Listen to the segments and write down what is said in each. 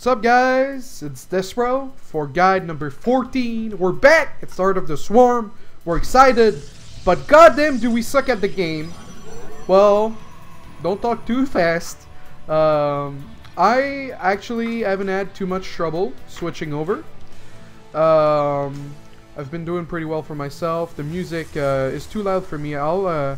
What's up, guys? It's Despro for guide number 14. We're back at start of the Swarm. We're excited, but goddamn do we suck at the game. Well, don't talk too fast. I actually haven't had too much trouble switching over. I've been doing pretty well for myself. The music is too loud for me. I'll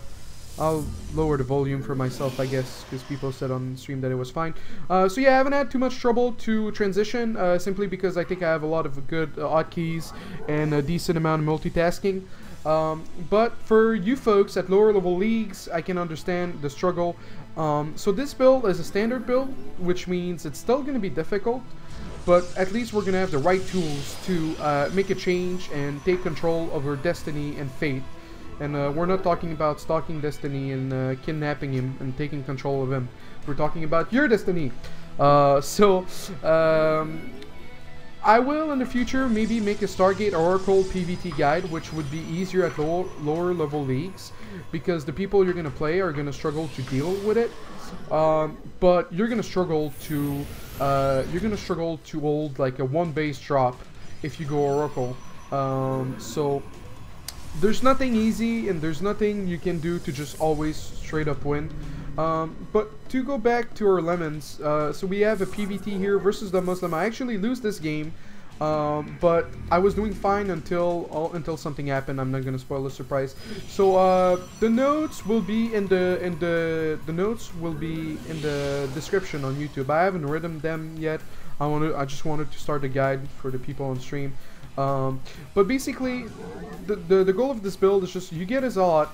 lower the volume for myself, I guess, because people said on stream that it was fine. So yeah, I haven't had too much trouble to transition, simply because I think I have a lot of good hotkeys and a decent amount of multitasking. But for you folks at lower level leagues, I can understand the struggle. So this build is a standard build, which means it's still going to be difficult, but at least we're going to have the right tools to make a change and take control of our destiny and fate. And we're not talking about stalking Destiny and kidnapping him and taking control of him. We're talking about your Destiny. I will in the future maybe make a Stargate Oracle PvT guide, which would be easier at lower level leagues, because the people you're going to play are going to struggle to deal with it. But you're going to struggle to hold like a 1 base drop if you go Oracle. So there's nothing easy and there's nothing you can do to just always straight up win. But to go back to our lemons, so we have a PvT here versus the Muslim. I actually lose this game, but I was doing fine until something happened. I'm not gonna spoil the surprise. So the notes will be in the description on YouTube. I haven't written them yet. I just wanted to start a guide for the people on stream. But basically, the goal of this build is just you get a Zealot,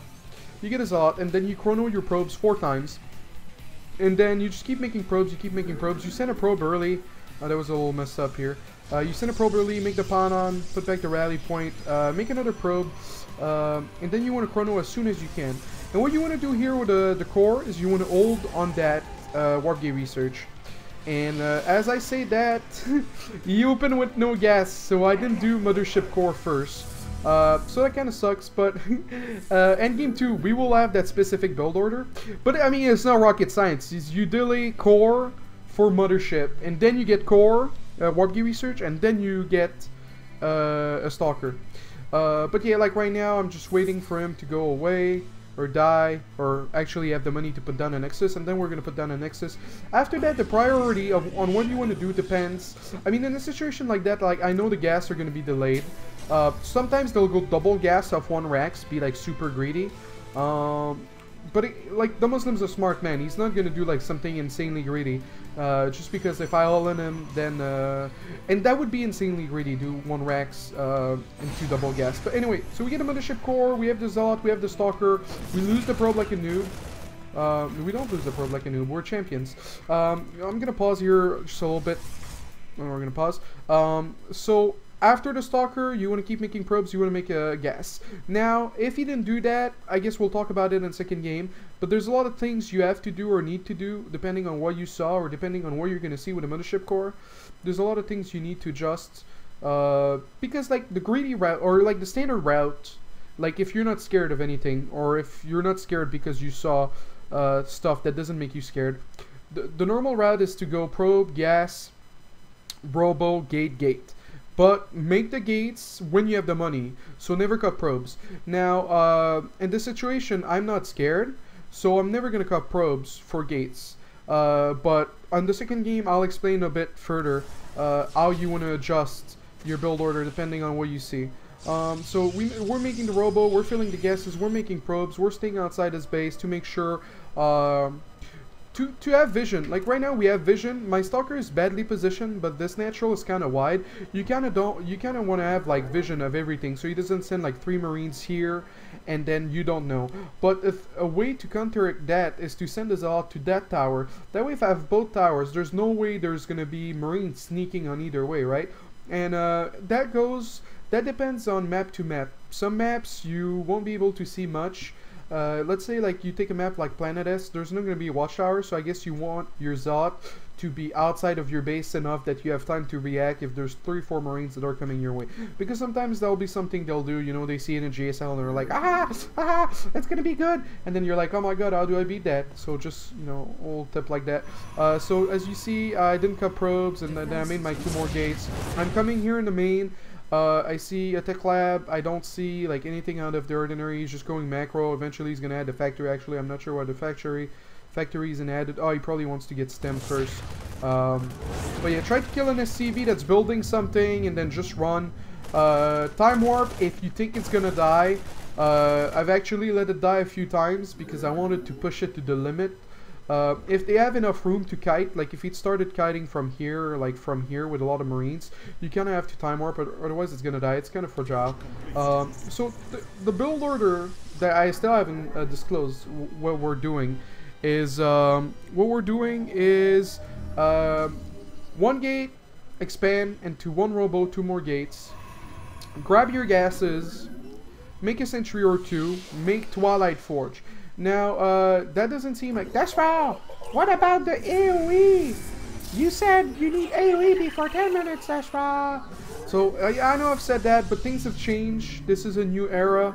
and then you chrono your probes 4 times, and then you just keep making probes. You send a probe early. That was a little messed up here. You send a probe early, make the pawn on, put back the rally point, make another probe, and then you want to chrono as soon as you can. And what you want to do here with the core is you want to hold on that warp gate research. And as I say that, you open with no gas, so I didn't do Mothership Core first. So that kind of sucks, but endgame 2, we will have that specific build order. But I mean, it's not rocket science. You delay core for Mothership, and then you get core, warp gate research, and then you get a stalker. But yeah, like right now, I'm just waiting for him to go away or die, or actually have the money to put down a Nexus, and then we're going to put down a Nexus. After that, the priority on what you want to do depends. I mean, in a situation like that, like I know the gas are going to be delayed. Sometimes they'll go double gas off 1 racks, be like super greedy. But like the Muslim's a smart man. He's not going to do like something insanely greedy. Just because if I all in him, then and that would be insanely greedy, do 1 racks and 2 double gas. But anyway, so we get a Mothership Core, we have the Zealot, we have the Stalker, we lose the probe like a noob. We don't lose the probe like a noob, we're champions. I'm gonna pause here just a little bit. We're gonna pause. So after the Stalker, you want to keep making probes, you want to make a gas. Now, if you didn't do that, I guess we'll talk about it in second game, but there's a lot of things you have to do or need to do, depending on what you saw, or depending on what you're going to see with a Mothership Core. There's a lot of things you need to adjust, because like the greedy route, or like the standard route, like if you're not scared of anything, or if you're not scared because you saw stuff that doesn't make you scared, the normal route is to go probe, gas, robo, gate. But make the gates when you have the money, so never cut probes. Now, in this situation, I'm not scared, so I'm never going to cut probes for gates. But on the second game, I'll explain a bit further how you want to adjust your build order depending on what you see. So we're making the robo, we're filling the gases, we're making probes, we're staying outside his base to make sure to have vision. Like right now we have vision. My Stalker is badly positioned, but this natural is kind of wide. You kind of want to have like vision of everything, so he doesn't send like 3 Marines here and then you don't know. But if a way to counteract that is to send us all to that tower. That way if I have both towers, there's no way there's gonna be Marines sneaking on either way, right? And that depends on map to map. Some maps you won't be able to see much. let's say like you take a map like Planet S, there's not going to be a watchtower, so I guess you want your Zot to be outside of your base enough that you have time to react if there's 3-4 Marines that are coming your way. Because sometimes there'll be something they'll do, you know, they see it in GSL and they're like, it's gonna be good, and then you're like, oh my god, how do I beat that? So just, you know, a little tip like that. So as you see, I didn't cut probes, and then I made my 2 more gates. I'm coming here in the main. I see a tech lab. I don't see like anything out of the ordinary. He's just going macro. Eventually he's gonna add the factory. Actually, I'm not sure what the factory is and added. Oh, he probably wants to get stem first. But yeah, try to kill an SCV that's building something and then just run. Time warp if you think it's gonna die. I've actually let it die a few times because I wanted to push it to the limit. If they have enough room to kite, like if it started kiting from here, like from here with a lot of Marines, you kind of have to time warp, otherwise it's gonna die. It's kind of fragile. So the build order that I still haven't disclosed what we're doing is 1 gate, expand into 1 robo, 2 more gates. Grab your gases, make a sentry or 2, make Twilight Forge. Now, that doesn't seem like... That's right! What about the AoE? You said you need AoE before 10 minutes, that's right! So, I know I've said that, but things have changed. This is a new era.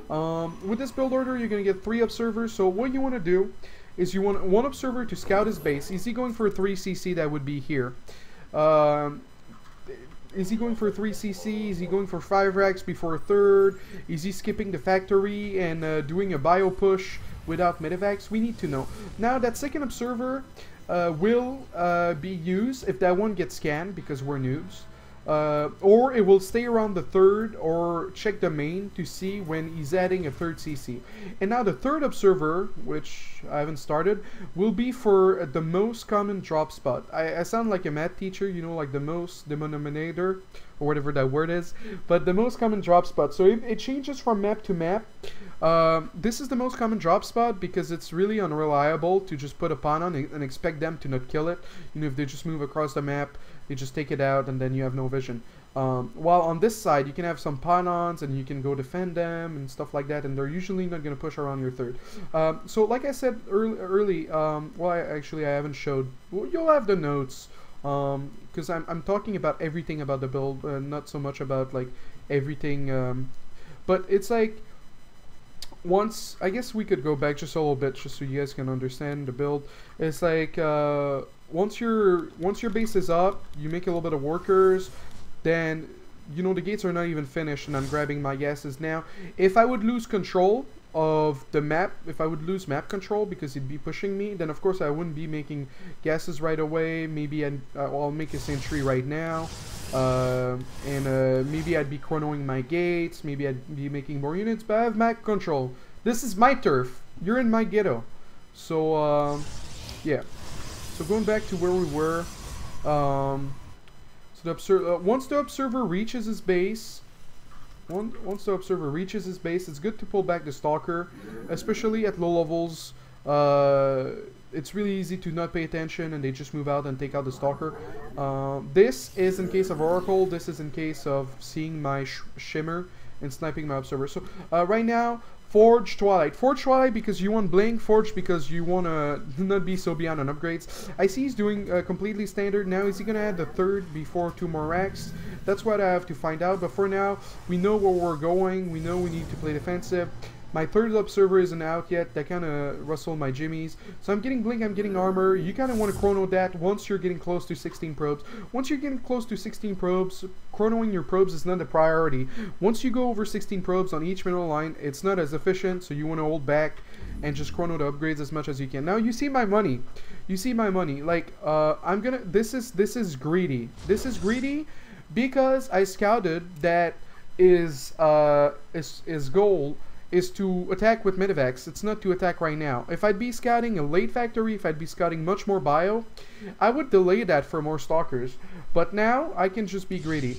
With this build order, you're going to get 3 observers. So what you want to do is you want 1 observer to scout his base. Is he going for a 3cc? That would be here. Is he going for 3cc? Is he going for 5 racks before a 3rd? Is he skipping the factory and doing a bio push without medevacs? We need to know. Now that 2nd observer will be used if that one gets scanned because we're noobs. Or it will stay around the 3rd or check the main to see when he's adding a 3rd CC. And now the 3rd observer, which I haven't started, will be for the most common drop spot. I sound like a math teacher, you know, like the most denominator or whatever that word is, but the most common drop spot. So it changes from map to map. This is the most common drop spot because it's really unreliable to just put a pawn on and expect them to not kill it. You know, if they just move across the map, they just take it out and then you have no vision. While on this side, you can have some pawn-ons and you can go defend them and stuff like that, and they're usually not going to push around your 3rd. So like I said early, well, I haven't showed. Well, you'll have the notes because I'm talking about everything about the build, not so much about like everything. But it's like once, I guess we could go back just a little bit just so you guys can understand the build. It's like once your base is up, you make a little bit of workers, then you know the gates are not even finished and I'm grabbing my gases now. If I would lose control of the map, if I would lose map control because he'd be pushing me, then of course I wouldn't be making gases right away. Maybe I'll make a sentry right now, and maybe I'd be chronoing my gates, maybe I'd be making more units, but I have map control. This is my turf, you're in my ghetto. So yeah, so going back to where we were, so the once the observer reaches his base, once the observer reaches his base, it's good to pull back the stalker, especially at low levels. It's really easy to not pay attention and they just move out and take out the stalker. This is in case of Oracle, this is in case of seeing my shimmer and sniping my observer. So right now, Forge Twilight. Forge Twilight because you want Blink. Forge because you want to not be so behind on upgrades. I see he's doing completely standard. Now is he going to add the 3rd before 2 more racks? That's what I have to find out. But for now, we know where we're going. We know we need to play defensive. My 3rd observer isn't out yet. That kind of rustled my jimmies. So I'm getting Blink, I'm getting armor. You kind of want to chrono that once you're getting close to 16 probes. Once you're getting close to 16 probes, chronoing your probes is not a priority. Once you go over 16 probes on each middle line, it's not as efficient, so you want to hold back and just chrono the upgrades as much as you can. Now you see my money. You see my money. Like, I'm gonna... This is greedy. This is greedy because I scouted that his goal is to attack with medevacs. It's not to attack right now. If I'd be scouting a late factory, if I'd be scouting much more bio, I would delay that for more stalkers. But now I can just be greedy.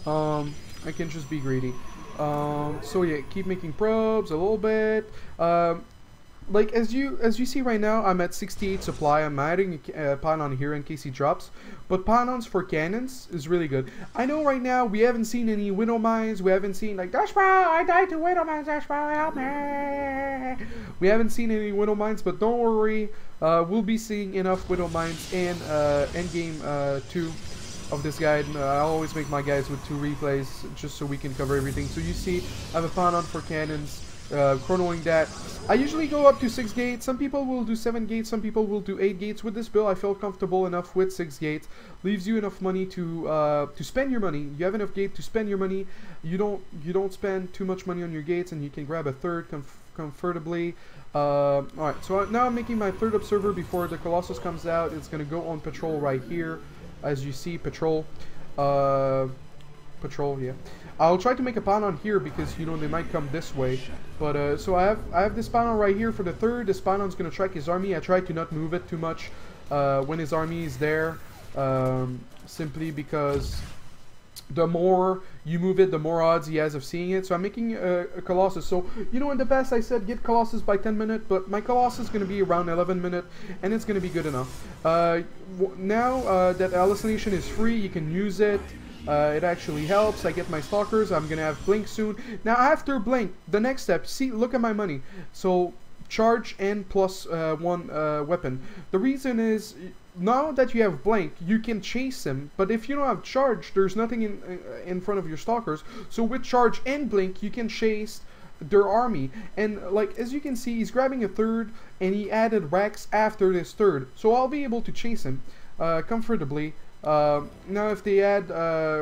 So yeah, keep making probes a little bit. like as you see right now, I'm at 68 supply. I'm adding a Panon here in case he drops, but Panons for cannons is really good. I know right now we haven't seen any Widow Mines. We haven't seen like Dashbro, I died to Widow Mines. Dashbro, help me. We haven't seen any Widow Mines, but don't worry, we'll be seeing enough Widow Mines in Endgame 2 of this guide. I always make my guides with 2 replays just so we can cover everything. So you see, I have a Panon for cannons. Chronoing that. I usually go up to 6 gates. Some people will do 7 gates, some people will do 8 gates. With this build, I feel comfortable enough with 6 gates. Leaves you enough money to spend your money. You have enough gate to spend your money. You don't spend too much money on your gates, and you can grab a third comfortably. Alright, so now I'm making my 3rd observer before the Colossus comes out. It's gonna go on patrol right here, as you see, patrol. Patrol, yeah. I'll try to make a Panon here because, you know, they might come this way. But, so I have this Panon right here for the 3rd. This Panon's gonna track his army. I try to not move it too much when his army is there. Simply because the more you move it, the more odds he has of seeing it. So I'm making a Colossus. So, you know, in the past I said get Colossus by 10 minutes, but my Colossus is going to be around 11 minutes, and it's going to be good enough. Now that Hallucination is free, you can use it. It actually helps. I get my Stalkers. I'm going to have Blink soon. Now, after Blink, the next step, see, look at my money. So, charge and plus 1 weapon. The reason is, now that you have Blink, you can chase him. But if you don't have charge, there's nothing in front of your Stalkers. So, with charge and Blink, you can chase their army. And, like, as you can see, he's grabbing a 3rd, and he added Rex after this 3rd. So, I'll be able to chase him comfortably. Now if they add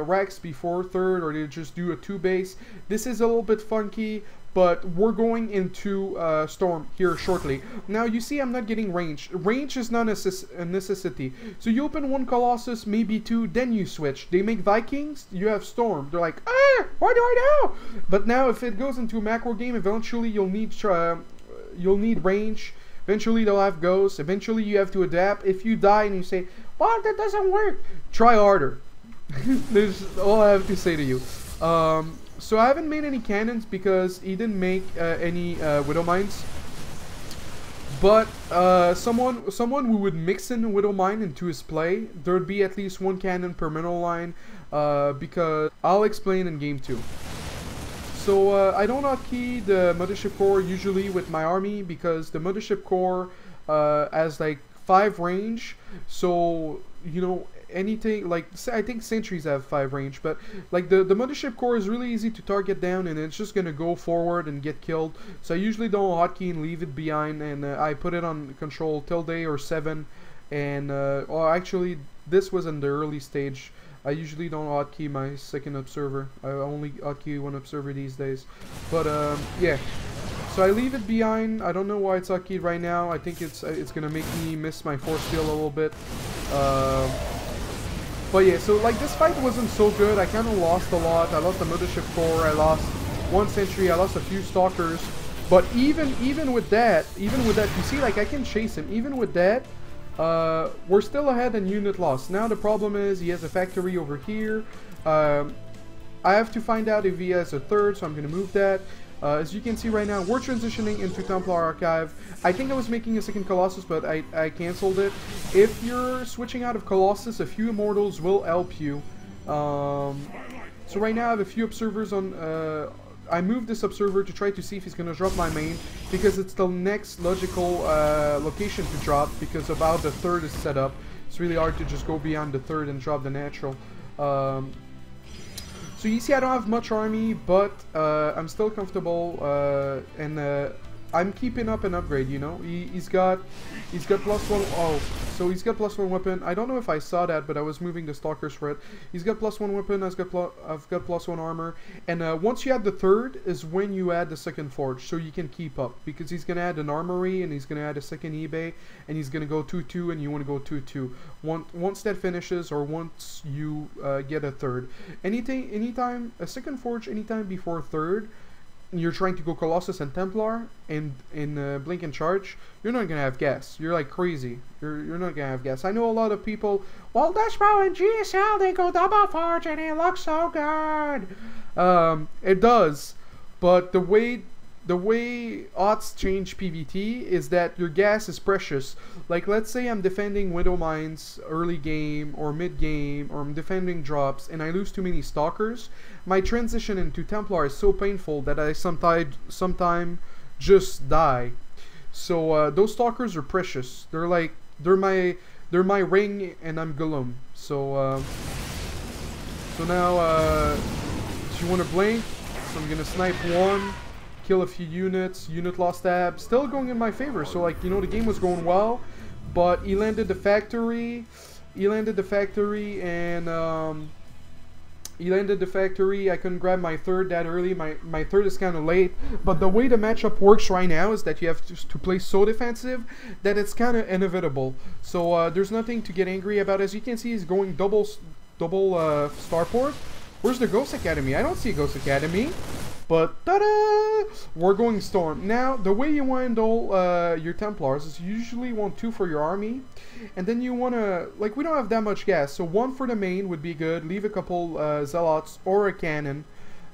Rex before 3rd, or they just do a 2 base, this is a little bit funky, but we're going into Storm here shortly. Now you see I'm not getting range. Range is not a necessity. So you open 1 Colossus, maybe 2, then you switch. They make Vikings, you have Storm. They're like, ah, what do I do? But now if it goes into a macro game, eventually you'll need range. Eventually they'll have ghosts. Eventually you have to adapt. If you die and you say, well, that doesn't work, try harder. There's all I have to say to you. So I haven't made any cannons because he didn't make any Widow Mines. But someone who would mix in Widow Mine into his play, there would be at least 1 cannon per mineral line, because I'll explain in game 2. So I don't hotkey the Mothership Core usually with my army because the Mothership Core has like 5 range. So, you know, anything like, I think sentries have 5 range, but like the Mothership Core is really easy to target down, and it's just gonna go forward and get killed. So I usually don't hotkey and leave it behind, and I put it on control tilde or 7. And well, actually this was in the early stage. I usually don't hotkey my 2nd observer. I only hotkey 1 observer these days. But yeah. So I leave it behind. I don't know why it's hotkeyed right now. I think it's gonna make me miss my force field a little bit. But yeah, so like this fight wasn't so good. I kind of lost a lot. I lost the Mothership Core. I lost 1 sentry. I lost a few Stalkers. But even with that, you see, like I can chase him. Even with that, we're still ahead in unit loss. Now the problem is he has a factory over here. I have to find out if he has a 3rd, so I'm going to move that. As you can see right now, we're transitioning into Templar Archive. I think I was making a 2nd Colossus, but I cancelled it. If you're switching out of Colossus, a few Immortals will help you. So right now I have a few Observers on... I moved this Observer to try to see if he's going to drop my main, because it's the next logical location to drop, because of how the 3rd is set up. It's really hard to just go beyond the 3rd and drop the natural. So you see I don't have much army, but I'm still comfortable, and I'm keeping up an upgrade, you know. He's got +1, oh, so he's got +1 weapon. I don't know if I saw that, but I was moving the Stalkers for it. He's got +1 weapon, I've got +1 armor, and once you add the 3rd is when you add the 2nd forge, so you can keep up, because he's gonna add an armory, and he's gonna add a 2nd eBay, and he's gonna go 2-2, and you want to go 2-2. Once that finishes, or once you get a 3rd, anytime a 2nd forge, anytime before 3rd, you're trying to go Colossus and Templar and in Blink and Charge, you're not gonna have gas. You're like crazy. You're not gonna have gas. I know a lot of people, well, Dashbro and GSL, they go double forge and it looks so good. It does, but the way the way odds change PvT is that your gas is precious. Like, let's say I'm defending Widow Mines early game or mid game, or I'm defending drops and I lose too many stalkers, my transition into Templar is so painful that I sometimes just die. So those stalkers are precious. They're my ring, and I'm Gollum. So now you want to blink, so I'm gonna snipe one, kill a few units. Unit lost tab, still going in my favor. So like, you know, the game was going well, but he landed the factory. And he landed the factory. I couldn't grab my third that early. My third is kind of late. But the way the matchup works right now is that you have to play so defensive that it's kind of inevitable. So there's nothing to get angry about. As you can see, he's going double starport. Where's the Ghost Academy? I don't see a Ghost Academy. But ta-da! We're going Storm. Now, the way you handle your Templars is you usually want 2 for your army. And then you want to, like, we don't have that much gas. So 1 for the main would be good. Leave a couple Zealots or a cannon.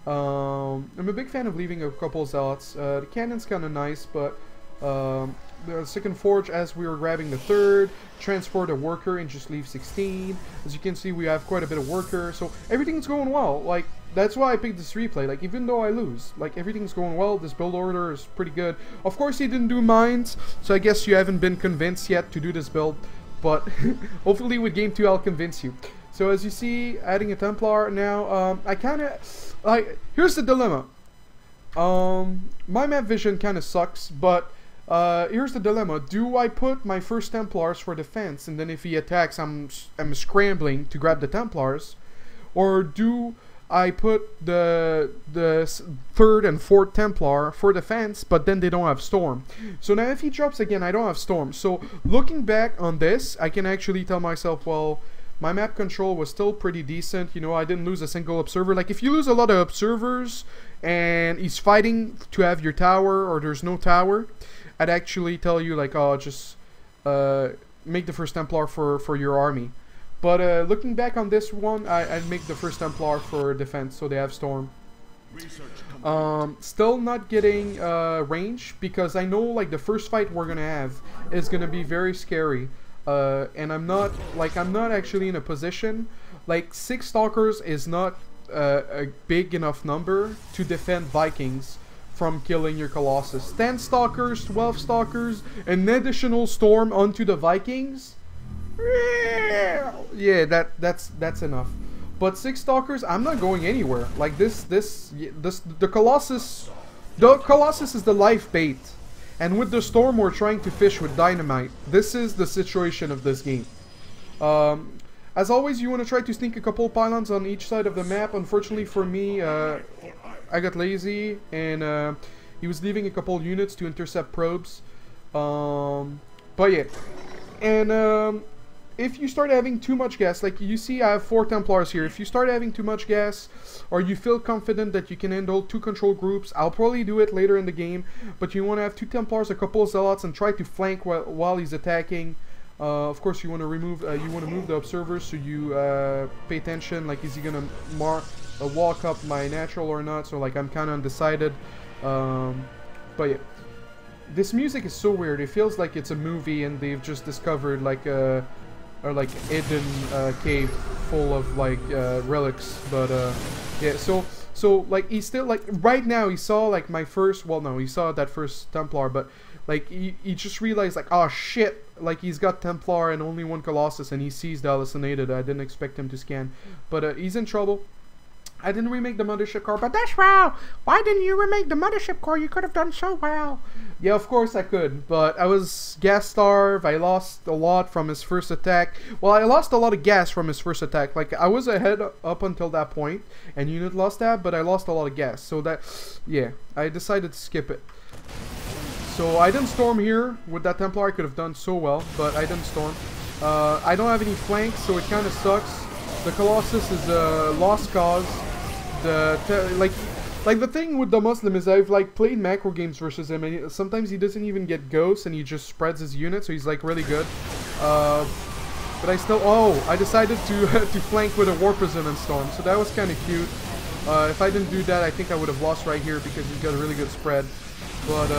I'm a big fan of leaving a couple Zealots. The cannon's kind of nice, but the second forge, as we were grabbing the third, transport a worker and just leave 16. As you can see, we have quite a bit of worker. So everything's going well. Like, that's why I picked this replay. Like, even though I lose, like, everything's going well. This build order is pretty good. Of course, he didn't do mines, so I guess you haven't been convinced yet to do this build. But hopefully with game 2, I'll convince you. So as you see, adding a Templar now. I kind of like. Here's the dilemma. My map vision kind of sucks, but here's the dilemma. Do I put my first Templars for defense, and then if he attacks, I'm scrambling to grab the Templars, or do I put the third and fourth Templar for defense, but then they don't have Storm? So now if he drops again, I don't have Storm. So looking back on this, I can actually tell myself, well, my map control was still pretty decent. You know, I didn't lose a single observer. Like, if you lose a lot of observers and he's fighting to have your tower, or there's no tower, I'd actually tell you, like, oh, just make the first Templar for your army. But looking back on this one, I'd make the first Templar for defense, so they have Storm. Still not getting range, because I know, like, the first fight we're gonna have is gonna be very scary. And I'm not actually in a position. Like, 6 Stalkers is not a big enough number to defend Vikings from killing your Colossus. 10 Stalkers, 12 Stalkers, an additional Storm onto the Vikings. Yeah, that's enough. But 6 Stalkers, I'm not going anywhere. Like, the Colossus is the life bait. And with the Storm, we're trying to fish with dynamite. This is the situation of this game. As always, you want to try to sneak a couple pylons on each side of the map. Unfortunately for me, I got lazy, and he was leaving a couple units to intercept probes. But yeah. And if you start having too much gas, like you see I have 4 Templars here. If you start having too much gas, or you feel confident that you can handle 2 control groups, I'll probably do it later in the game, but you want to have 2 Templars, a couple of Zealots, and try to flank while he's attacking. Of course, you want to move the observers, so you pay attention, like, is he gonna walk up my natural or not? So, like, I'm kind of undecided. But yeah, this music is so weird. It feels like it's a movie and they've just discovered, like, a hidden cave full of, like, relics. But yeah, so like, he's still, like, right now he saw, like, my first, well, no, he saw that first Templar, but, like, he just realized, like, oh shit, like, he's got Templar and only 1 Colossus, and he sees the hallucinated. I didn't expect him to scan, but he's in trouble. I didn't remake the Mothership Core, but that's well. Why didn't you remake the Mothership Core? You could have done so well. Yeah, of course I could, but I was gas starved. I lost a lot from his first attack. Well, I lost a lot of gas from his first attack. Like, I was ahead up until that point, and unit lost that, but I lost a lot of gas. So that, yeah, I decided to skip it. So I didn't storm here. With that Templar, I could have done so well, but I didn't storm. I don't have any flanks, so it kind of sucks. The Colossus is a lost cause. Like the thing with the Muslim is I've, like, played macro games versus him, and sometimes he doesn't even get ghosts and he just spreads his unit, so he's, like, really good. But I still, I decided to to flank with a War Prison and Storm, so that was kind of cute. If I didn't do that, I think I would have lost right here because he's got a really good spread. But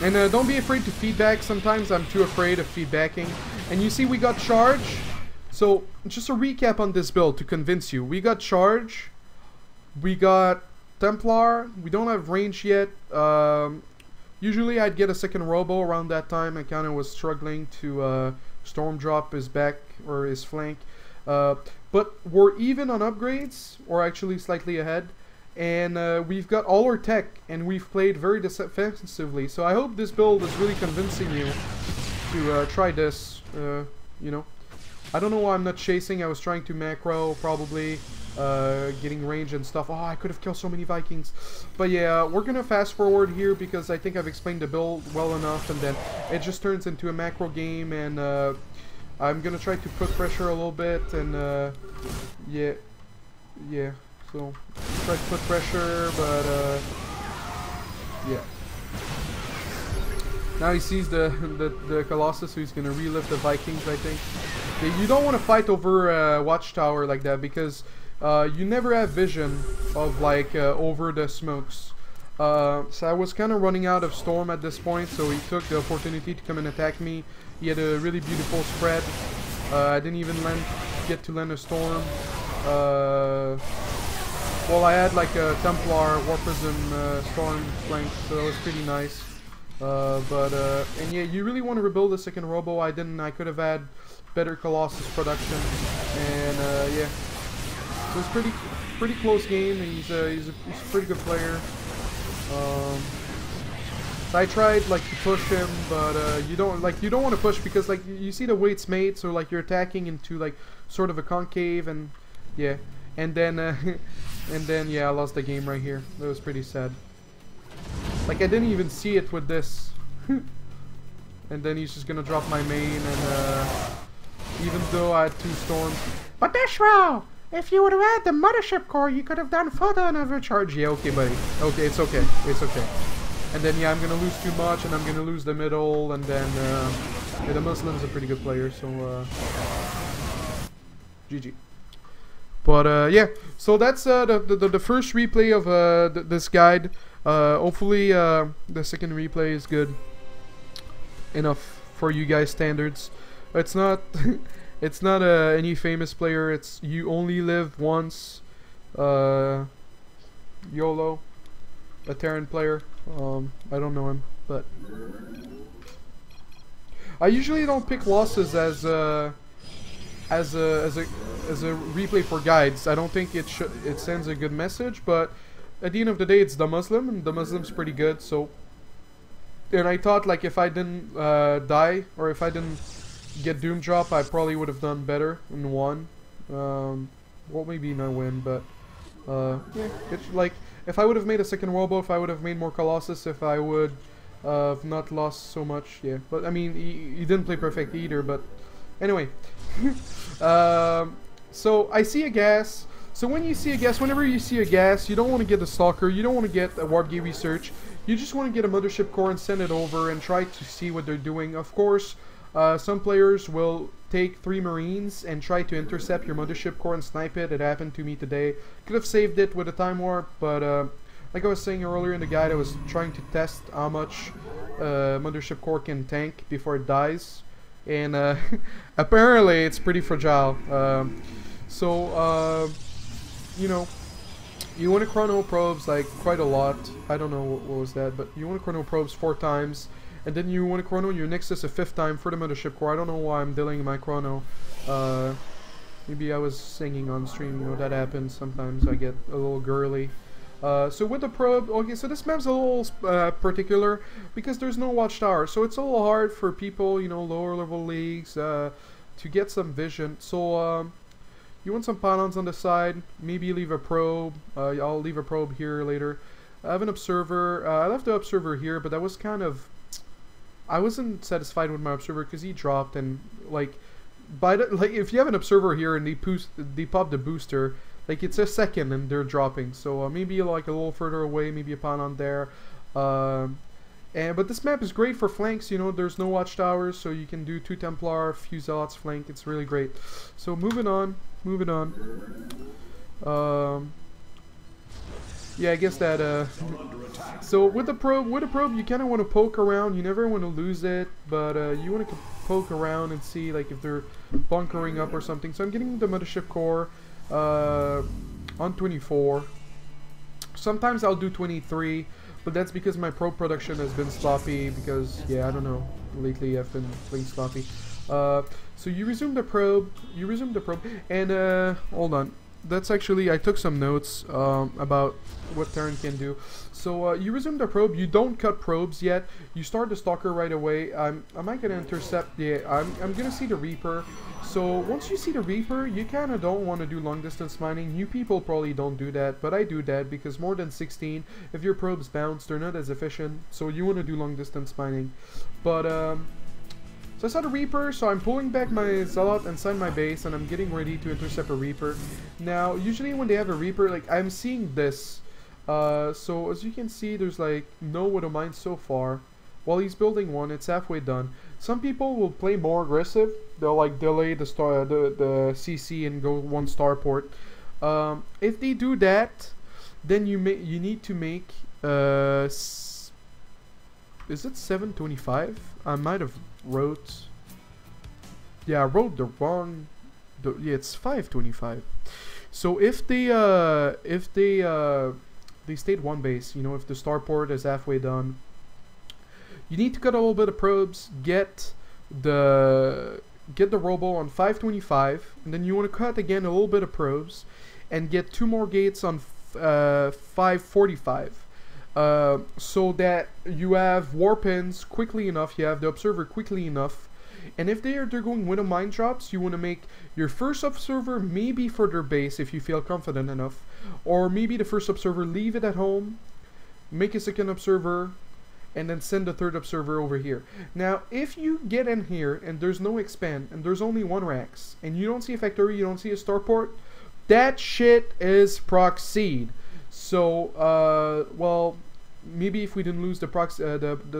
and don't be afraid to feedback. Sometimes I'm too afraid of feedbacking. And you see we got charge. So just a recap on this build to convince you. We got charge. We got Templar. We don't have range yet. Usually I'd get a second Robo around that time. I kind of was struggling to Storm drop his back or his flank. But we're even on upgrades, or actually slightly ahead. And we've got all our tech, and we've played very defensively. So I hope this build is really convincing you to try this. You know, I don't know why I'm not chasing. I was trying to macro, probably getting range and stuff. Oh, I could have killed so many Vikings. But yeah, we're gonna fast forward here because I think I've explained the build well enough, and then it just turns into a macro game. And I'm gonna try to put pressure a little bit, and yeah. So try to put pressure, but yeah. Now he sees the Colossus, who's gonna relift the Vikings, I think. You don't want to fight over Watchtower like that, because you never have vision of like over the smokes. So I was kind of running out of Storm at this point, so he took the opportunity to come and attack me. He had a really beautiful spread. I didn't even get to land a Storm. Well, I had like a Templar, War Prism, Storm flank, so that was pretty nice. And yeah, you really want to rebuild a second Robo. I didn't. I could have had better Colossus production, and yeah. So it's pretty close game. He's a pretty good player. So I tried like to push him, but you don't want to push, because like you see the weights made, so like you're attacking into like sort of a concave, and yeah, and then yeah, I lost the game right here. That was pretty sad. Like I didn't even see it with this, and then he's just gonna drop my main, and even though I had 2 storms, but Deshro, if you would have had the Mothership Core, you could have done further another charge. Yeah, okay, buddy. Okay, it's okay. It's okay. And then yeah, I'm gonna lose too much, and I'm gonna lose the middle, and then yeah, the Muslim's a pretty good player, so GG. But yeah, so that's the first replay of this guide. Hopefully the second replay is good enough for you guys standards. It's not it's not any famous player. It's you only live once. YOLO, a Terran player. I don't know him, but I usually don't pick losses as a replay for guides. I don't think it sends a good message, but at the end of the day, it's the Muslim, and the Muslim's pretty good. So, and I thought like if I didn't die, or if I didn't get Doom Drop, I probably would have done better and won. Well, maybe not win, but yeah, it's like if I would have made a second Robo, if I would have made more Colossus, if I would have not lost so much, yeah. But I mean, he didn't play perfect either. But anyway. So I see a gas. So when you see a gas, whenever you see a gas, you don't want to get a Stalker, you don't want to get a Warp Gate Research, you just want to get a Mothership Core and send it over and try to see what they're doing. Of course, some players will take 3 Marines and try to intercept your Mothership Core and snipe it. It happened to me today. Could have saved it with a Time Warp, but like I was saying earlier in the guide, I was trying to test how much Mothership Core can tank before it dies. And apparently it's pretty fragile. You know, you want to chrono probes like quite a lot. I don't know what was that, but you want to chrono probes 4 times, and then you want to chrono your Nexus a 5th time for the Mothership Core. I don't know why I'm delaying my chrono. Maybe I was singing on stream, you know, that happens sometimes. I get a little girly. So with the probe, okay, so this map's a little particular because there's no watchtower, so it's a little hard for people, you know, lower level leagues to get some vision. So you want some pylons on the side, maybe leave a probe. I'll leave a probe here later. I have an observer. I left the observer here, but that was kind of, I wasn't satisfied with my observer because he dropped, and like if you have an observer here and they pop the booster, like it's a second and they're dropping. So maybe like a little further away, maybe a pylon there. But this map is great for flanks, you know, there's no watchtowers, so you can do 2 Templar, few Zealots flank. It's really great. So moving on. yeah, I guess that so with the probe you kind of want to poke around. You never want to lose it, but you want to poke around and see like if they're bunkering up or something. So I'm getting the mothership core on 24. Sometimes I'll do 23, but that's because my probe production has been sloppy because, yeah, I don't know, lately I've been playing sloppy. So you resume the probe, and hold on. That's actually, I took some notes about what Terran can do. So you resume the probe, you don't cut probes yet, you start the Stalker right away. Am I gonna intercept? Yeah, I'm gonna see the Reaper. So once you see the Reaper, you kind of don't want to do long distance mining. New people probably don't do that, but I do that because more than 16, if your probes bounce, they're not as efficient. So you want to do long distance mining. But so I saw the Reaper, so I'm pulling back my Zealot inside my base, and I'm getting ready to intercept a Reaper. Now, usually when they have a Reaper, like I'm seeing this. So as you can see, there's like no Widow Mine so far. While he's building one, it's halfway done. Some people will play more aggressive. They'll like delay the CC and go one starport. If they do that, then you need to make is it 725? I might have wrote. Yeah, I wrote the wrong. Yeah, it's 525. So if they stayed one base, you know, if the starport is halfway done, you need to cut a little bit of probes, get the robo on 525, and then you want to cut again a little bit of probes, and get 2 more gates on 545, so that you have warpins quickly enough, you have the observer quickly enough, and if they're going Widow Mine drops, you want to make your first observer maybe for their base if you feel confident enough, or maybe the first observer leave it at home, make a second observer, and then send the third observer over here. Now, if you get in here and there's no expand and there's only 1 Rax and you don't see a factory, you don't see a starport, that shit is proxied. So, well, maybe if we didn't lose the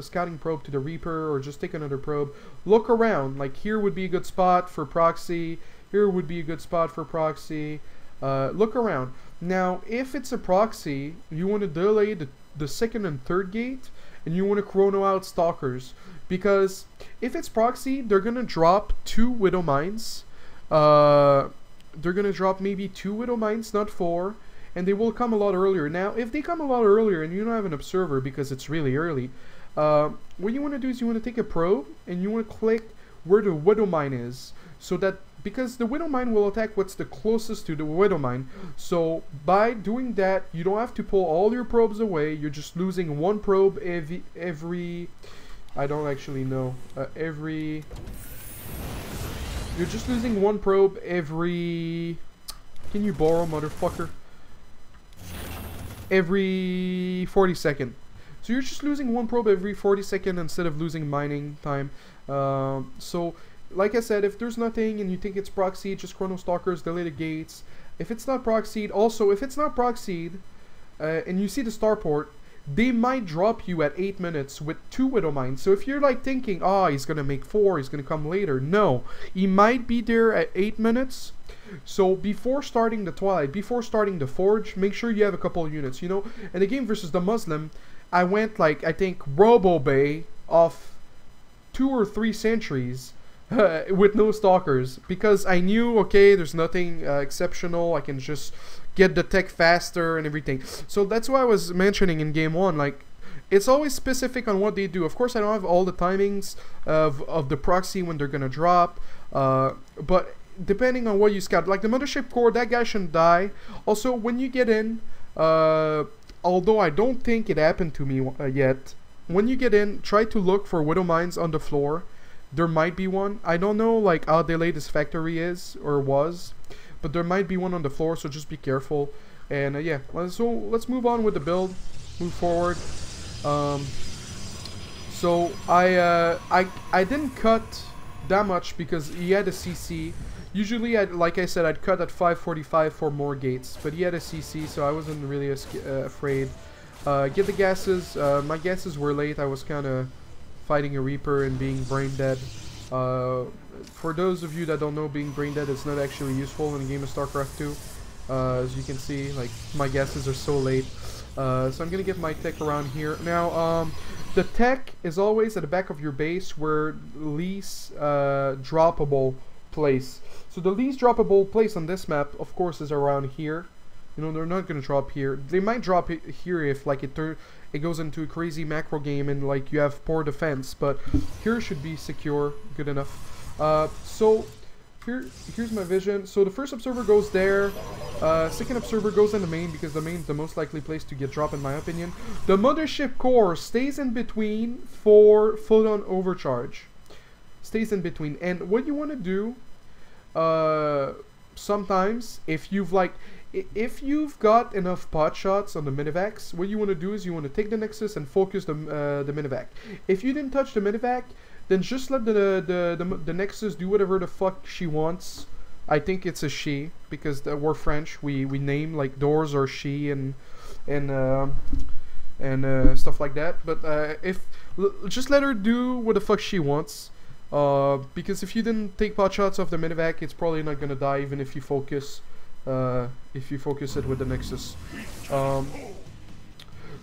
scouting probe to the Reaper, or just take another probe, look around. Like here would be a good spot for proxy. Here would be a good spot for proxy. Look around. Now, if it's a proxy, you want to delay the second and third gate, and you want to chrono out Stalkers, because if it's proxy, they're gonna drop 2 Widow Mines. They're gonna drop maybe 2 Widow Mines, not 4, and they will come a lot earlier. Now, if they come a lot earlier and you don't have an observer because it's really early, what you want to do is you want to take a probe and you want to click where the Widow Mine is, so that, because the Widow Mine will attack what's the closest to the Widow Mine. So by doing that, you don't have to pull all your probes away. You're just losing 1 probe every I don't actually know. You're just losing 1 probe every. Can you borrow, motherfucker? Every 40 seconds. So you're just losing 1 probe every 40 seconds instead of losing mining time. So, like I said, if there's nothing and you think it's proxied, just Chrono Stalkers, delay the gates. If it's not proxied, also, if it's not proxied, and you see the starport, they might drop you at 8 minutes with 2 Widow Mines. So if you're like thinking, oh, he's gonna make 4, he's gonna come later. No, he might be there at 8 minutes. So before starting the Twilight, before starting the Forge, make sure you have a couple of units. You know, in the game versus the Muslim, I went like, I think, Robo Bay off 2 or 3 sentries with no Stalkers, because I knew, okay, there's nothing exceptional, I can just get the tech faster and everything. So that's why I was mentioning in game 1, like, it's always specific on what they do. Of course, I don't have all the timings of the proxy when they're gonna drop, but depending on what you scout, like the Mothership Core, that guy shouldn't die. Also, when you get in, although I don't think it happened to me yet, when you get in, try to look for Widow Mines on the floor. There might be one. I don't know like how delayed this factory is or was, but there might be one on the floor, so just be careful. And yeah, so let's move on with the build, move forward. So I didn't cut that much because he had a CC. Usually, like I said, I'd cut at 545 for more gates, but he had a CC, so I wasn't really afraid. Get the gases. My gases were late. I was kind of fighting a Reaper and being brain dead. For those of you that don't know, being brain dead is not actually useful in a game of StarCraft 2. As you can see, like, my gases are so late. So I'm gonna get my tech around here. Now, the tech is always at the back of your base where least droppable place. So the least droppable place on this map, of course, is around here. You know, they're not gonna drop here. They might drop it here if like it goes into a crazy macro game and like you have poor defense, but here should be secure, good enough. So here's my vision. So the first observer goes there. Second observer goes in the main because the main is the most likely place to get dropped in my opinion. The mothership core stays in between for photon overcharge. Stays in between. And what you want to do, sometimes if you've got enough pot shots on the Minivacs, what you want to do is you want to take the Nexus and focus the Minivac. If you didn't touch the Minivac, then just let the Nexus do whatever the fuck she wants. I think it's a she because we're French. We name like doors or she and stuff like that. But just let her do what the fuck she wants. Because if you didn't take pot shots off the Minivac, it's probably not gonna die even if you focus. If you focus it with the Nexus.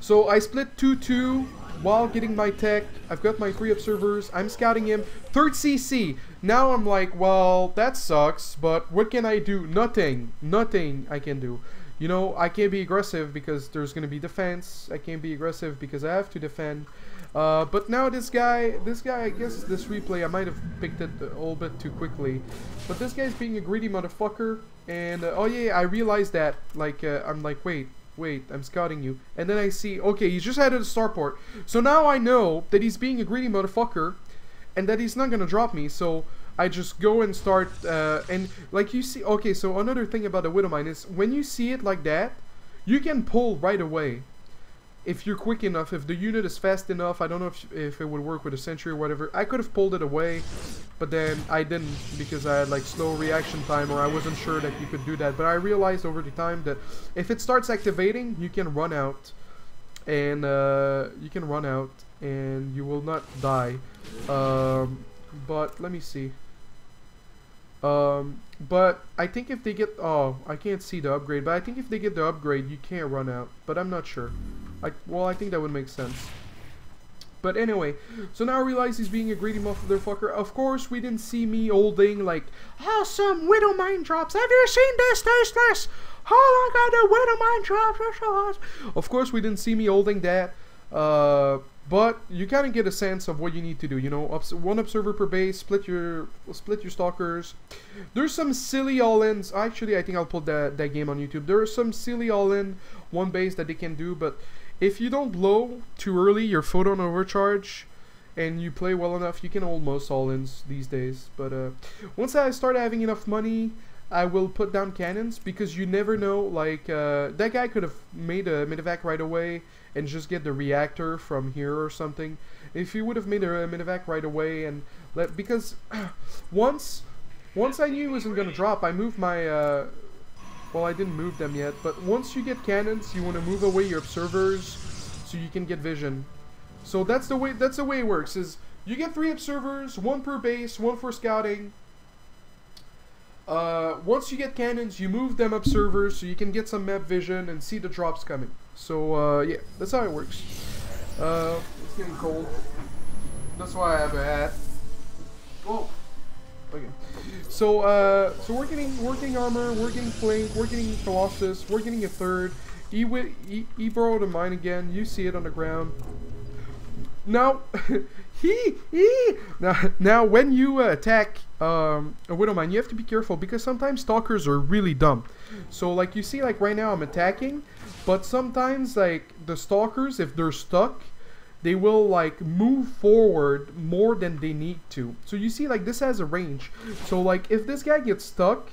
So I split 2-2 while getting my tech. I've got my 3 observers. I'm scouting him. 3rd CC. Now I'm like, well, that sucks, but what can I do? Nothing. Nothing I can do. You know, I can't be aggressive because there's going to be defense. I can't be aggressive because I have to defend. But now this guy, I guess this replay, I might have picked it a little bit too quickly. But this guy's being a greedy motherfucker. And, oh yeah, I realized that. Like, I'm like, wait, I'm scouting you. And then I see, okay, he's just headed to starport. So now I know that he's being a greedy motherfucker. And that he's not gonna drop me. So I just go and start, and like you see, okay, so another thing about the Widowmine is when you see it like that, you can pull right away. If you're quick enough, if the unit is fast enough, I don't know if it would work with a sentry or whatever. I could have pulled it away, but then I didn't because I had like slow reaction time or I wasn't sure that you could do that. But I realized over the time that if it starts activating, you can run out, and you will not die. But let me see. But I think if they get, oh, I can't see the upgrade, but I think if they get the upgrade, you can't run out, but I'm not sure. Well, I think that would make sense. But anyway, so now I realize he's being a greedy motherfucker. Of course, we didn't see me holding like, awesome Widowmine drops. Have you seen this, tasteless? Oh my god, the Widowmine drops are so awesome. Of course, we didn't see me holding that. But you kind of get a sense of what you need to do. You know, one observer per base, split your stalkers. There's some silly all-ins. Actually, I think I'll put that game on YouTube. There are some silly all-in one base that they can do, but if you don't blow too early your photon overcharge and you play well enough, you can hold most all-ins these days. But once I start having enough money, I will put down cannons because you never know. Like that guy could have made a Minivac right away and just get the reactor from here or something. If he would have made a Minivac right away and because once I knew he wasn't gonna drop, I moved my well, I didn't move them yet, but once you get cannons, you want to move away your observers so you can get vision. So that's the way it works. Is you get 3 observers, 1 per base, 1 for scouting. Once you get cannons, you move them observers so you can get some map vision and see the drops coming. So yeah, that's how it works. It's getting cold. That's why I have a hat. Oh, okay. So we're getting armor, we're getting flank, we're getting Colossus, we're getting a 3rd. He borrowed a mine again. You see it on the ground. Now, now when you attack a Widowmine, you have to be careful because sometimes stalkers are really dumb. So like you see, like right now I'm attacking, but sometimes like the stalkers, if they're stuck, they will like move forward more than they need to. So you see, like this has a range. So like if this guy gets stuck,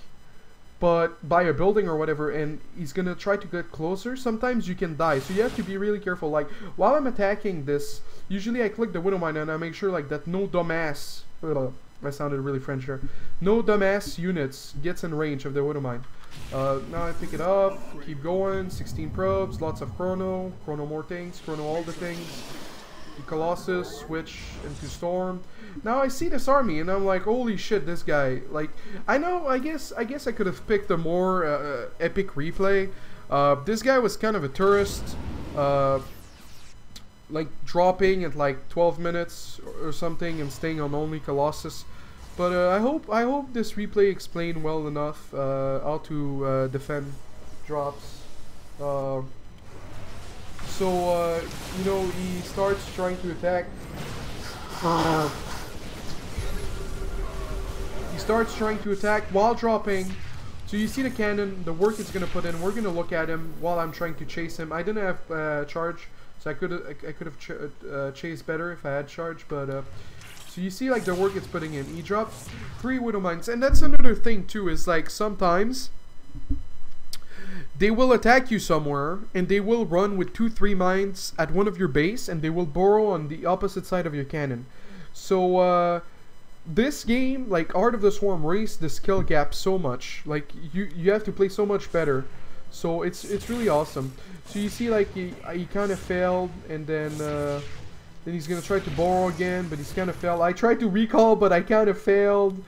but by a building or whatever, and he's gonna try to get closer, sometimes you can die. So you have to be really careful. Like while I'm attacking this, usually I click the Widowmine and I make sure like that no dumbass, I sounded really French there, no dumbass units gets in range of the Widowmine. Now I pick it up, keep going, 16 probes, lots of chrono more things, chrono all the things. The Colossus, switch into Storm. Now I see this army and I'm like, holy shit, this guy. Like, I guess I could have picked a more epic replay. This guy was kind of a tourist. like dropping at like 12 minutes or something and staying on only Colossus. But I hope this replay explained well enough how to defend drops. So you know, he starts trying to attack. He starts trying to attack while dropping. So you see the cannon, the work it's gonna put in. We're gonna look at him while I'm trying to chase him. I didn't have charge, so I could have chased better if I had charge. But so you see like the work it's putting in. He drops 3 Widow Mines, and that's another thing too. Is like sometimes they will attack you somewhere, and they will run with 2-3 mines at one of your base, and they will burrow on the opposite side of your cannon. So this game, like Heart of the Swarm, raised the skill gap so much. Like you have to play so much better. So it's really awesome. So you see, like he kind of failed, and then he's gonna try to borrow again, but he's kind of failed. I tried to recall, but I kind of failed.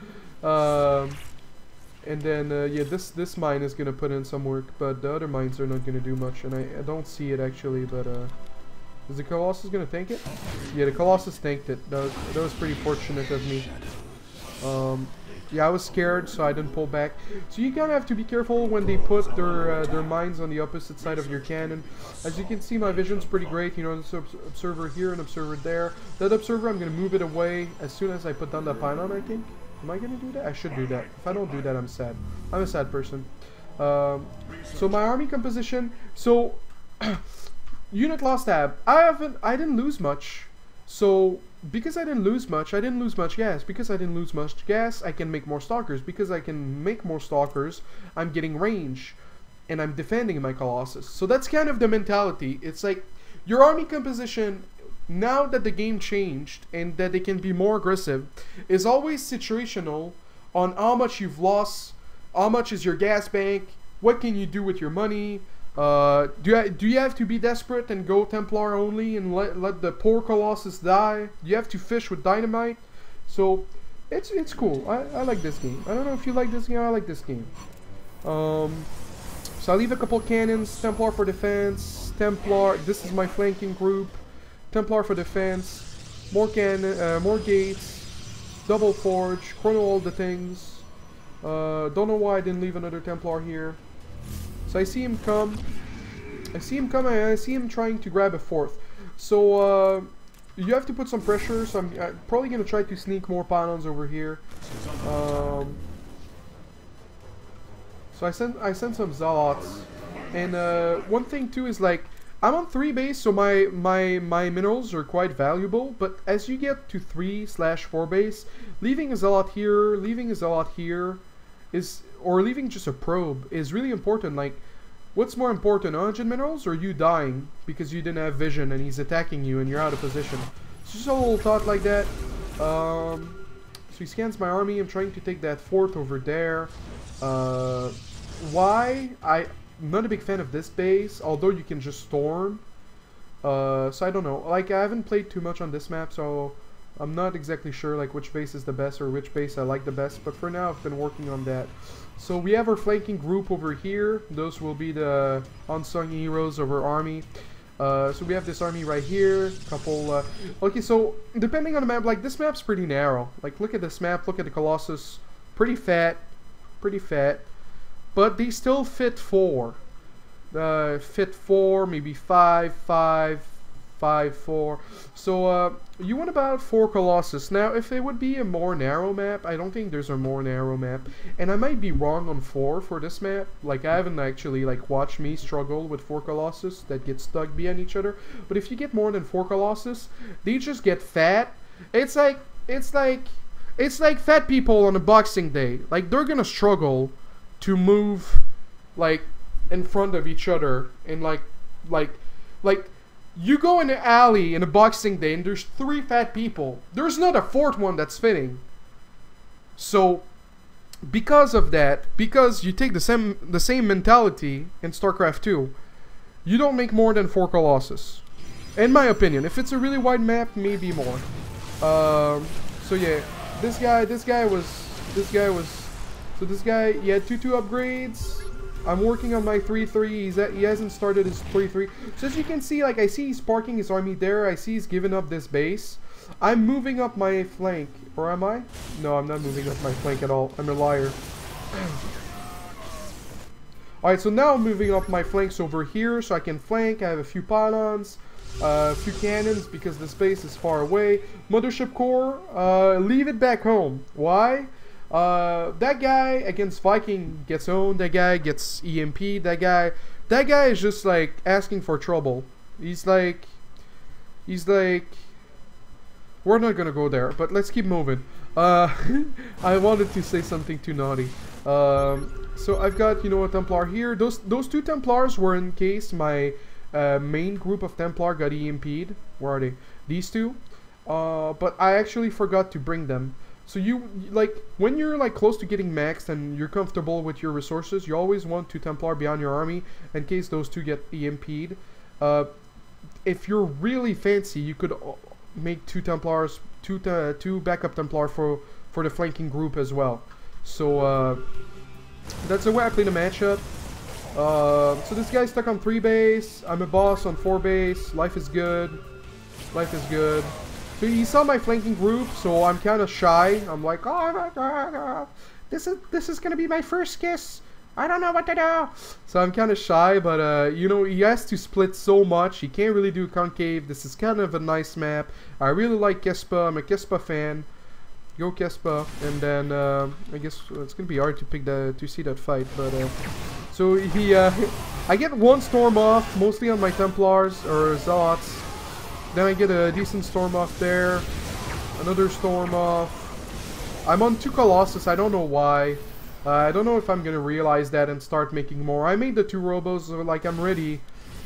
And then yeah, this mine is gonna put in some work, but the other mines are not gonna do much, and I don't see it actually. But is the Colossus gonna tank it? Yeah, the Colossus tanked it. That was pretty fortunate of me. Yeah, I was scared, so I didn't pull back. So you kind of have to be careful when they put their mines on the opposite side of your cannon. As you can see, my vision's pretty great. You know, there's an observer here, an observer there. That observer, I'm gonna move it away as soon as I put down that pylon, I think. Am I gonna do that? I should do that. If I don't do that, I'm sad. I'm a sad person. So my army composition. So unit loss tab. I didn't lose much. So because I didn't lose much gas. Because I didn't lose much gas, I can make more stalkers. Because I can make more stalkers, I'm getting range, and I'm defending my Colossus. So that's kind of the mentality. It's like your army composition, now that the game changed and that they can be more aggressive, is always situational on how much you've lost, how much is your gas bank, what can you do with your money. Do you have to be desperate and go Templar only and let the poor Colossus die? Do you have to fish with dynamite? So it's cool. I like this game. I don't know if you like this game. I like this game. So I leave a couple cannons. Templar for defense. Templar. This is my flanking group. Templar for defense, more cannon, more gates, double forge, chrono all the things. Don't know why I didn't leave another Templar here. So I see him come. I see him trying to grab a 4th. So you have to put some pressure. So I'm probably gonna try to sneak more pylons over here. So I sent some zealots, and one thing too is like, I'm on 3 base, so my minerals are quite valuable, but as you get to 3/4 base, leaving a zealot here, or leaving just a probe is really important. Like, what's more important, 100 minerals or you dying because you didn't have vision and he's attacking you and you're out of position? It's just a little thought like that. So he scans my army. I'm trying to take that fort over there. Why? I'm not a big fan of this base, although you can just storm. So I don't know. Like, I haven't played too much on this map, so I'm not exactly sure like which base is the best or which base I like the best. But for now, I've been working on that. So we have our flanking group over here. Those will be the unsung heroes of our army. So we have this army right here. Couple. Okay, so depending on the map, like this map's pretty narrow. Like, look at this map. Look at the Colossus. Pretty fat. Pretty fat. But they still fit 4. Fit 4, maybe 5, 5, 5, 4. So you want about 4 Colossus. Now, if it would be a more narrow map, I don't think there's a more narrow map. And I might be wrong on 4 for this map. Like, I haven't actually like watched me struggle with 4 Colossus that get stuck behind each other. But if you get more than 4 Colossus, they just get fat. It's like fat people on a Boxing Day. Like, they're gonna struggle to move like in front of each other, and like you go in an alley in a Boxing Day and there's 3 fat people, there's not a 4th one that's fitting. So because of that, because you take the same mentality in StarCraft 2, you don't make more than 4 Colossus, in my opinion. If it's a really wide map, maybe more. So yeah, this guy was. So this guy, he had 2 upgrades. I'm working on my 3-3. He hasn't started his 3-3. So as you can see, like I see he's parking his army there. I see he's giving up this base. I'm moving up my flank. Or am I? No, I'm not moving up my flank at all. I'm a liar. Alright, so now I'm moving up my flanks over here so I can flank. I have a few pylons, a few cannons because the space is far away. Mothership core, leave it back home. Why? That guy against Viking gets owned. That guy gets EMP'd. That guy is just like asking for trouble. He's like, we're not gonna go there, but let's keep moving. I wanted to say something too naughty. So I've got, you know, a Templar here. Those two Templars were in case my main group of Templar got EMP'd. Where are they? These two. But I actually forgot to bring them. So you, like, when you're like close to getting maxed and you're comfortable with your resources, you always want 2 Templar beyond your army in case those two get EMP'd. If you're really fancy, you could make 2 Templars, two backup Templar for the flanking group as well. So that's the way I play the matchup. So this guy's stuck on 3 base. I'm a boss on 4 base. Life is good. Life is good. So he saw my flanking group, so I'm kind of shy. I'm like, oh my god, this is gonna be my first kiss. I don't know what to do. So I'm kind of shy, but you know, he has to split so much. He can't really do concave. This is kind of a nice map. I really like Kespa. I'm a Kespa fan. Go Kespa. And then I guess it's gonna be hard to pick to see that fight, but so he I get 1 storm off, mostly on my Templars or Zealots. Then I get a decent storm off there. Another storm off. I'm on 2 Colossus. I don't know why. I don't know if I'm gonna realize that and start making more. I made the 2 Robos, so like I'm ready.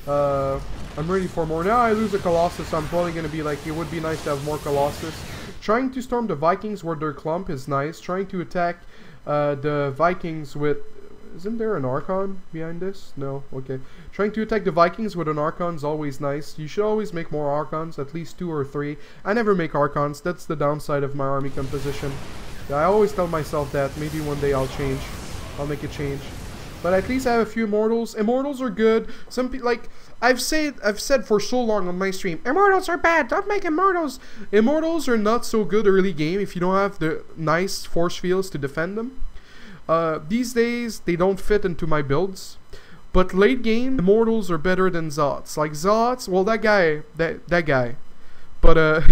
I'm ready for more. Now I lose a Colossus, so I'm probably gonna be like, it would be nice to have more Colossus. Trying to storm the Vikings where their clump is nice. Trying to attack the Vikings with... Isn't there an Archon behind this? No? Okay. Trying to attack the Vikings with an Archon is always nice. You should always make more Archons, at least 2 or 3. I never make Archons. That's the downside of my army composition. I always tell myself that. Maybe one day I'll change. I'll make a change. But at least I have a few Immortals. Immortals are good. Some people, like, I've said for so long on my stream, Immortals are bad. Don't make Immortals. Immortals are not so good early game if you don't have the nice force fields to defend them. These days, they don't fit into my builds. But late game, Immortals are better than Zealots. Like Zealots, well, that guy. But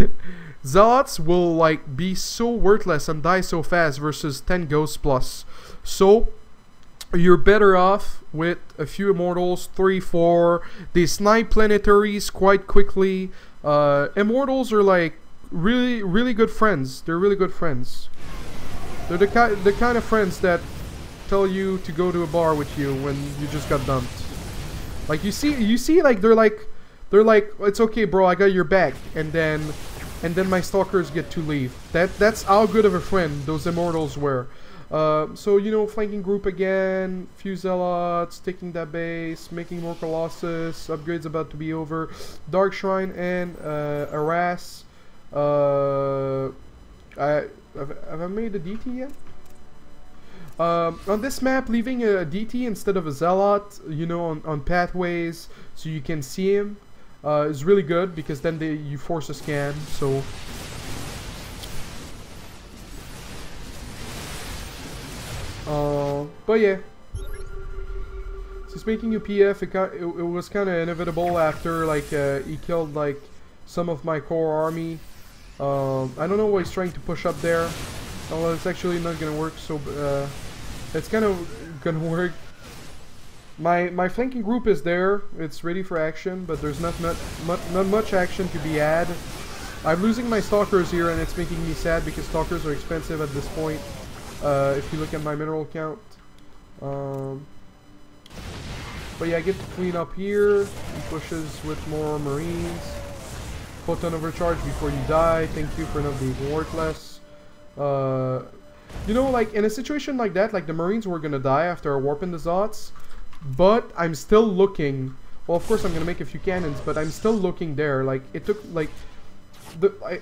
Zealots will like be so worthless and die so fast versus 10 Ghosts plus. So you're better off with a few Immortals, 3, 4. They snipe planetaries quite quickly. Immortals are like really good friends. They're really good friends. They're the kind of friends that tell you to go to a bar with you when you just got dumped. Like you see like they're like it's okay bro, I got your back, and then my stalkers get to leave. That's how good of a friend those Immortals were. So you know, flanking group again, few Zealots, taking that base, making more Colossus, upgrades about to be over, Dark Shrine and Harass. Have I made a DT yet? On this map, leaving a DT instead of a Zealot, you know, on pathways, so you can see him, is really good, because then you force a scan, so... but yeah. So he's making a PF, it was kind of inevitable after, like, he killed, like, some of my core army. I don't know why he's trying to push up there. Oh, well, it's actually not gonna work, so it's kind of gonna work. My flanking group is there, it's ready for action, but there's not much action to be had. I'm losing my stalkers here, and it's making me sad because stalkers are expensive at this point. If you look at my mineral count. But yeah, I get to clean up here. He pushes with more marines. Photon overcharge before you die. Thank you for not being worthless. You know, like in a situation like that, like the marines were gonna die after a warp in the Zots, but I'm still looking. Well, of course I'm gonna make a few cannons, but I'm still looking there. Like it took like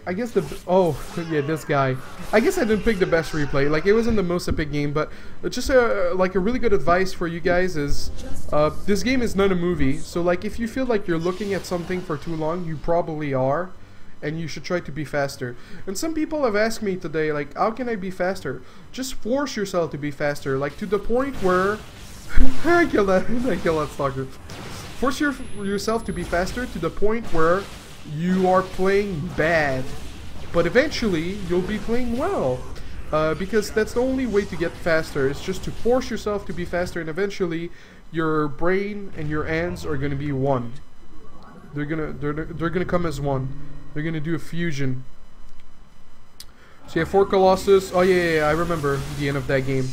I guess the oh yeah, this guy. I guess I didn't pick the best replay. Like, it wasn't the most epic game, but just like a really good advice for you guys is this game is not a movie. So like, if you feel like you're looking at something for too long, you probably are, and you should try to be faster. And some people have asked me today, like, how can I be faster? Just force yourself to be faster, like to the point where I killed that stalker. Force yourself to be faster to the point where you are playing bad, but eventually you'll be playing well, because that's the only way to get faster. It's just to force yourself to be faster, and eventually your brain and your hands are gonna be one. They're gonna come as one. They're gonna do a fusion. So yeah, 4 Colossus. Oh yeah, I remember the end of that game.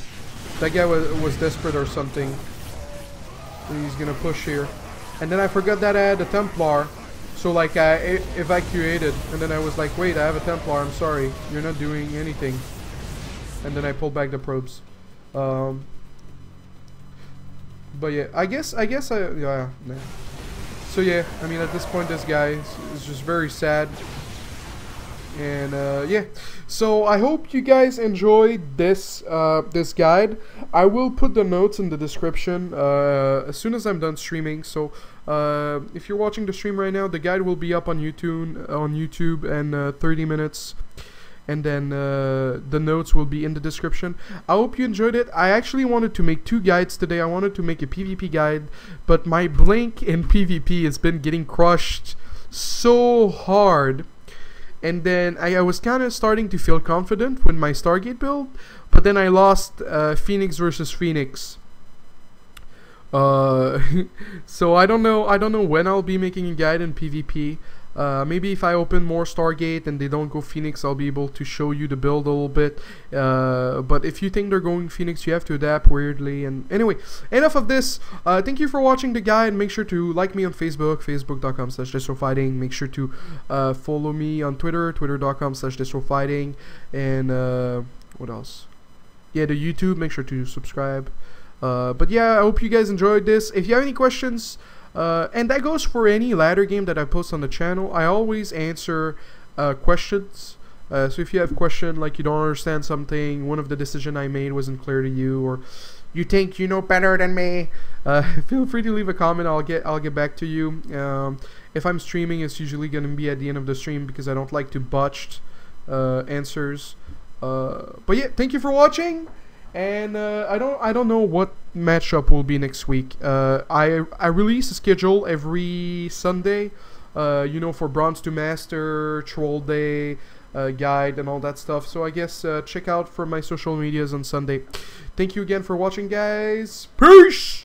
That guy was desperate or something. He's gonna push here, and then I forgot that I had a Templar. So like, I evacuated, and then I was like, wait, I have a Templar, I'm sorry, you're not doing anything. And then I pulled back the probes. But yeah, I guess yeah, man. So yeah, I mean, at this point, this guy is just very sad. And yeah, so I hope you guys enjoyed this this guide. I will put the notes in the description as soon as I'm done streaming. So if you're watching the stream right now, the guide will be up on YouTube in 30 minutes, and then the notes will be in the description. I hope you enjoyed it. I actually wanted to make 2 guides today. I wanted to make a PvP guide, but my blink in PvP has been getting crushed so hard. And then I was kind of starting to feel confident with my Stargate build, but then I lost Phoenix versus Phoenix. So I don't know when I'll be making a guide in PvP. Maybe if I open more Stargate and they don't go Phoenix, I'll be able to show you the build a little bit. But if you think they're going Phoenix, you have to adapt weirdly. And anyway, enough of this. Thank you for watching the guide. Make sure to like me on Facebook, facebook.com/destrofighting. Make sure to follow me on Twitter, twitter.com/destrofighting. And what else? Yeah, the YouTube. Make sure to subscribe. But yeah, I hope you guys enjoyed this. If you have any questions, and that goes for any ladder game that I post on the channel, I always answer questions. So if you have a question, like you don't understand something, one of the decisions I made wasn't clear to you, or you think you know better than me, feel free to leave a comment. I'll get back to you. If I'm streaming, it's usually gonna be at the end of the stream because I don't like to botched answers. But yeah, thank you for watching. And I don't know what matchup will be next week. I release a schedule every Sunday, you know, for Bronze to Master, Troll Day, guide, and all that stuff. So I guess check out for my social medias on Sunday. Thank you again for watching, guys. Peace!